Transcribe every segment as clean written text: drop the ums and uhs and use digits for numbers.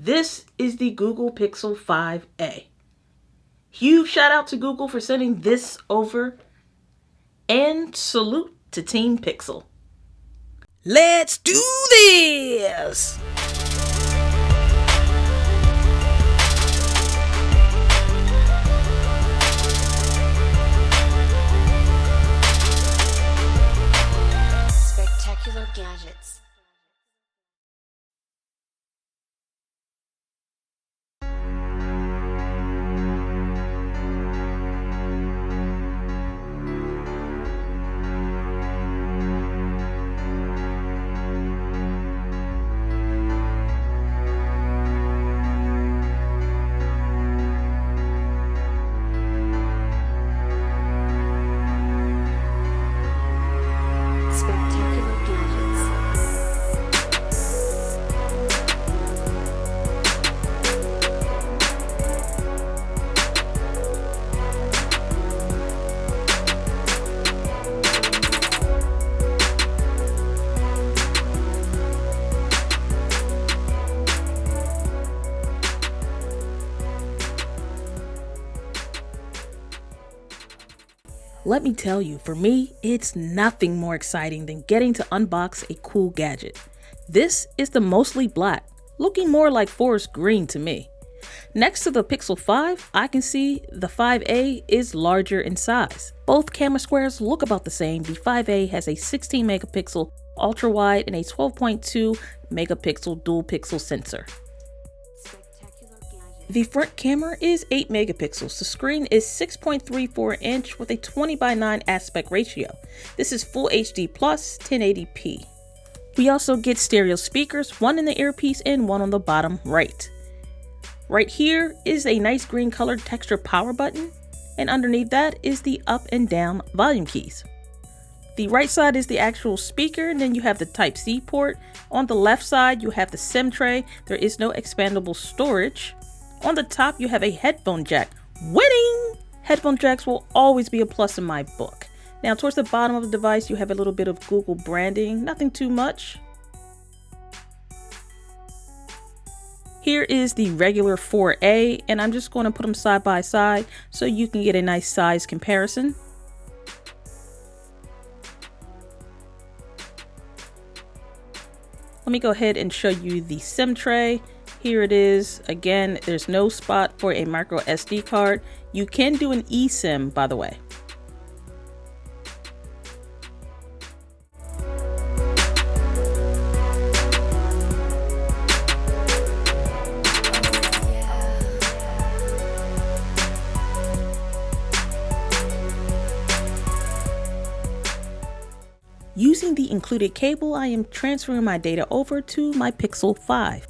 This is the Google Pixel 5a. Huge shout out to Google for sending this over, and salute to Team Pixel. Let's do this! Spectacular gadgets. Spectacular gadgets. Let me tell you, for me, it's nothing more exciting than getting to unbox a cool gadget. This is the mostly black, looking more like forest green to me. Next to the Pixel 5, I can see the 5a is larger in size. Both camera squares look about the same. The 5a has a 16 megapixel ultra wide and a 12.2 megapixel dual pixel sensor. The front camera is 8 megapixels. The screen is 6.34 inch with a 20:9 aspect ratio. This is Full HD plus 1080p. We also get stereo speakers, one in the earpiece and one on the bottom right. Right here is a nice green colored texture power button, and underneath that is the up and down volume keys. The right side is the actual speaker, and then you have the Type-C port. On the left side, you have the SIM tray. There is no expandable storage. On the top, you have a headphone jack. Winning! Headphone jacks will always be a plus in my book. Now, towards the bottom of the device, you have a little bit of Google branding, nothing too much. Here is the regular 4A, and I'm just going to put them side by side so you can get a nice size comparison. Let me go ahead and show you the SIM tray. Here it is. Again, there's no spot for a micro SD card. You can do an eSIM, by the way. Using the included cable, I am transferring my data over to my Pixel 5.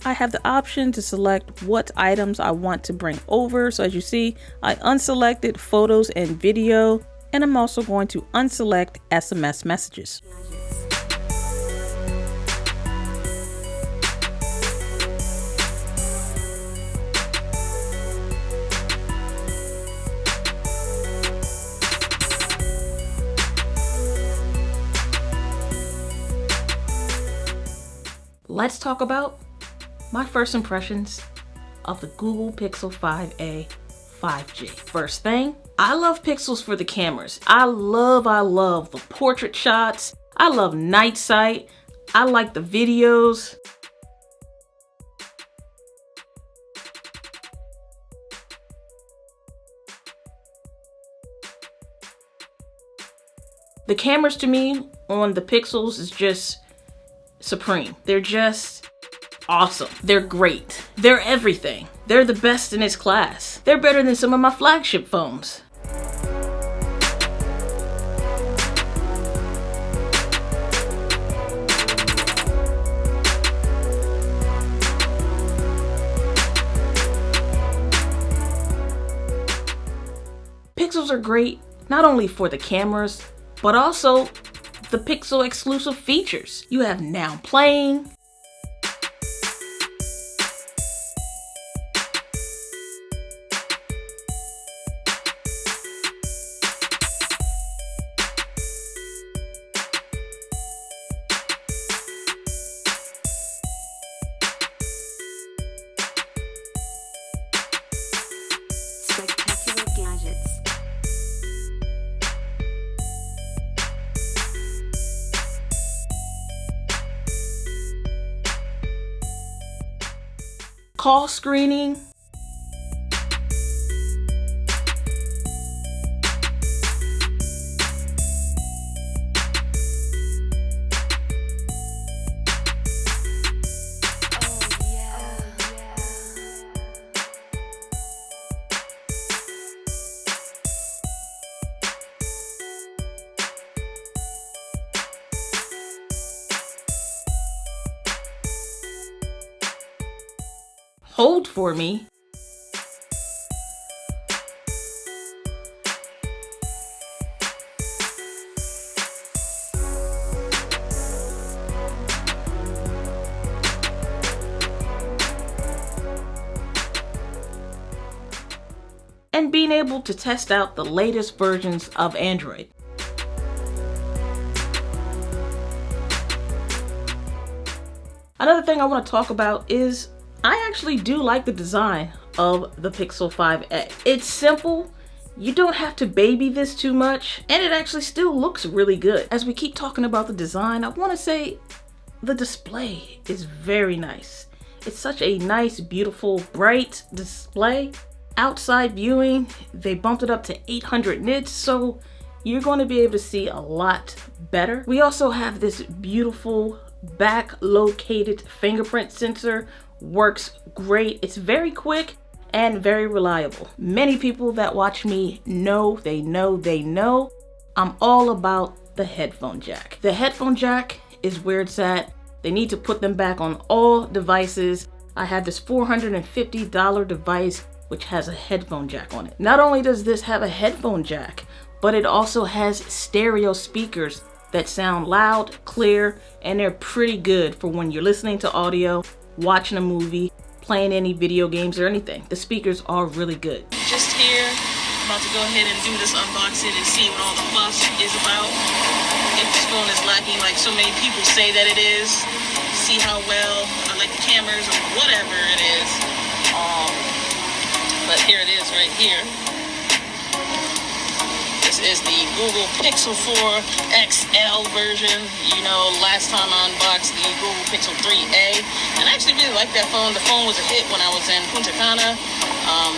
I have the option to select what items I want to bring over. So as you see, I unselected photos and video, and I'm also going to unselect SMS messages. Let's talk about my first impressions of the Google Pixel 5a 5G. First thing, I love Pixels for the cameras. I love the portrait shots. I love night sight. I like the videos. The cameras to me on the Pixels is just supreme. They're just awesome. They're great. They're everything. They're the best in its class. They're better than some of my flagship phones. Pixels are great not only for the cameras, but also the Pixel exclusive features. You have Now Playing, call screening. Hold for me. And being able to test out the latest versions of Android. Another thing I want to talk about is I actually do like the design of the Pixel 5a. It's simple, you don't have to baby this too much, and it actually still looks really good. As we keep talking about the design, I want to say the display is very nice. It's such a nice, beautiful, bright display. Outside viewing, they bumped it up to 800 nits, so you're going to be able to see a lot better. We also have this beautiful back-located fingerprint sensor. Works great. It's very quick and very reliable. Many people that watch me know I'm all about the headphone jack. The headphone jack is where it's at. They need to put them back on all devices. I have this $450 device which has a headphone jack on it. Not only does this have a headphone jack, but it also has stereo speakers that sound loud, clear, and they're pretty good for when you're listening to audio, watching a movie, playing any video games or anything. The speakers are really good. Just here, about to go ahead and do this unboxing and see what all the fuss is about. If this phone is lacking like so many people say that it is, see how well I like the cameras or whatever it is. But here it is right here. This is the Google Pixel 4 XL version. You know, last time I unboxed the Google Pixel 3a, and I actually really liked that phone. The phone was a hit when I was in Punta Cana.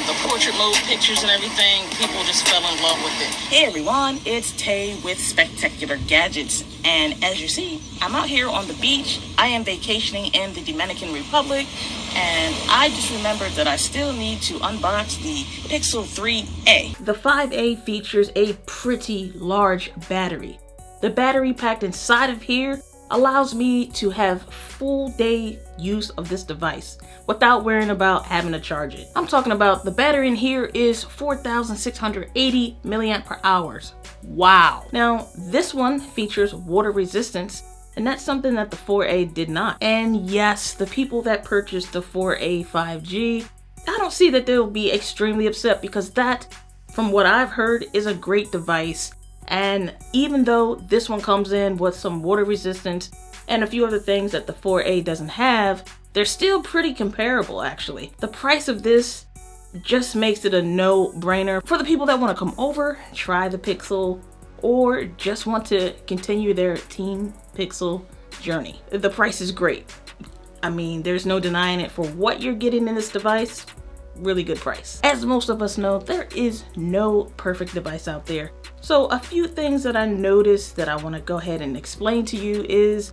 The portrait mode pictures and everything, people just fell in love with it. Hey everyone, it's Tay with Spectacular Gadgets, and as you see, I'm out here on the beach. I am vacationing in the Dominican Republic, and I just remembered that I still need to unbox the Pixel 3a. The 5a features a pretty large battery. The battery packed inside of here allows me to have full day use of this device without worrying about having to charge it. I'm talking about the battery in here is 4,680 milliampere hours. Wow. Now this one features water resistance, and that's something that the 4a did not. And yes, the people that purchased the 4a 5G, I don't see that they'll be extremely upset because that, from what I've heard, is a great device. And even though this one comes in with some water resistance and a few other things that the 4a doesn't have, they're still pretty comparable actually. The price of this just makes it a no-brainer for the people that want to come over, try the Pixel, or just want to continue their Team Pixel journey. The price is great. I mean, there's no denying it for what you're getting in this device. Really good price. As most of us know, there is no perfect device out there. So a few things that I noticed that I want to go ahead and explain to you is,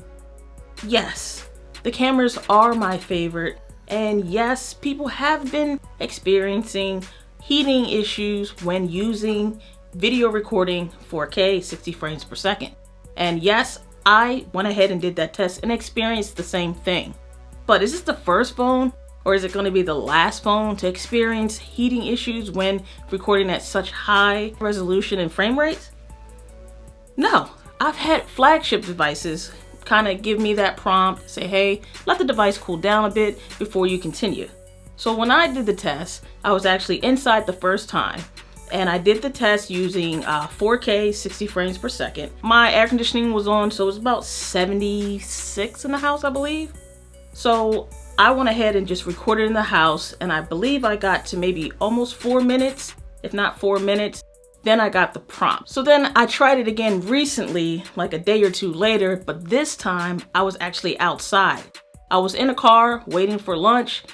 yes, the cameras are my favorite. And yes, people have been experiencing heating issues when using video recording 4K 60 frames per second. And yes, I went ahead and did that test and experienced the same thing. But is this the first phone, or is it going to be the last phone to experience heating issues when recording at such high resolution and frame rates? No, I've had flagship devices kind of give me that prompt, say, hey, let the device cool down a bit before you continue. So when I did the test, I was actually inside the first time, and I did the test using 4K 60 frames per second. My air conditioning was on, so it was about 76 in the house, I believe. So I went ahead and just recorded in the house, and I believe I got to maybe almost 4 minutes, if not 4 minutes. Then I got the prompt. So then I tried it again recently, like a day or two later, but this time I was actually outside. I was in a car waiting for lunch.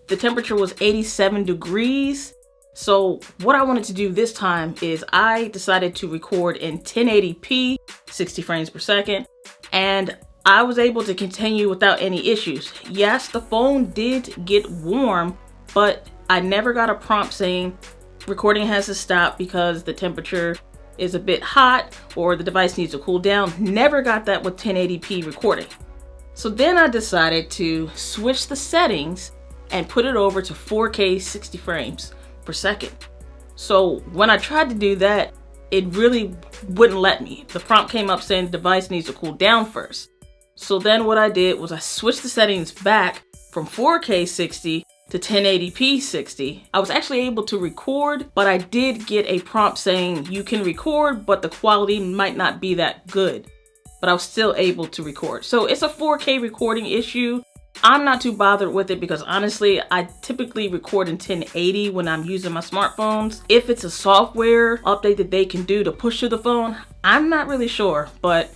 the temperature was 87 degrees. So what I wanted to do this time is I decided to record in 1080p, 60 frames per second, and I was able to continue without any issues. Yes, the phone did get warm, but I never got a prompt saying recording has to stop because the temperature is a bit hot or the device needs to cool down. Never got that with 1080p recording. So then I decided to switch the settings and put it over to 4K 60 frames per second. So when I tried to do that, it really wouldn't let me. The prompt came up saying the device needs to cool down first. So then what I did was I switched the settings back from 4K 60 to 1080p 60. I was actually able to record, but I did get a prompt saying you can record, but the quality might not be that good. But I was still able to record. So it's a 4K recording issue. I'm not too bothered with it because honestly, I typically record in 1080 when I'm using my smartphones. If it's a software update that they can do to push to the phone, I'm not really sure, but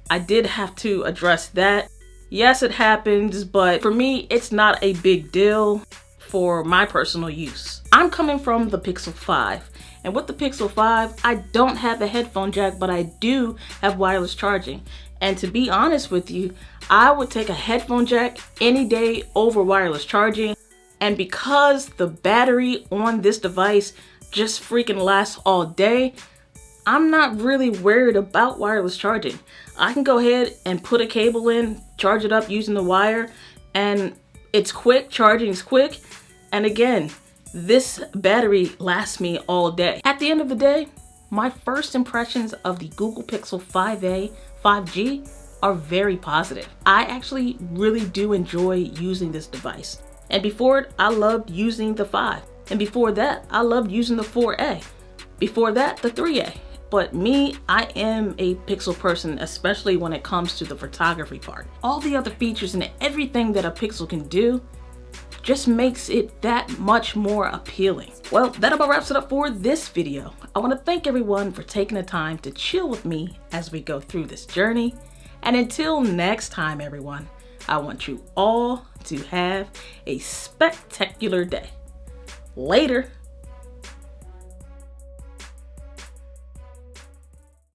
I did have to address that. Yes, it happens, but for me, it's not a big deal for my personal use. I'm coming from the Pixel 5, and with the Pixel 5, I don't have a headphone jack, but I do have wireless charging. And to be honest with you, I would take a headphone jack any day over wireless charging. And because the battery on this device just freaking lasts all day, I'm not really worried about wireless charging. I can go ahead and put a cable in, charge it up using the wire, and it's quick, charging is quick. And again, this battery lasts me all day. At the end of the day, my first impressions of the Google Pixel 5a, 5G are very positive. I actually really do enjoy using this device. And before it, I loved using the 5. And before that, I loved using the 4a. Before that, the 3a. But me, I am a Pixel person, especially when it comes to the photography part. All the other features and everything that a Pixel can do just makes it that much more appealing. Well, that about wraps it up for this video. I want to thank everyone for taking the time to chill with me as we go through this journey. And until next time, everyone, I want you all to have a spectacular day. Later.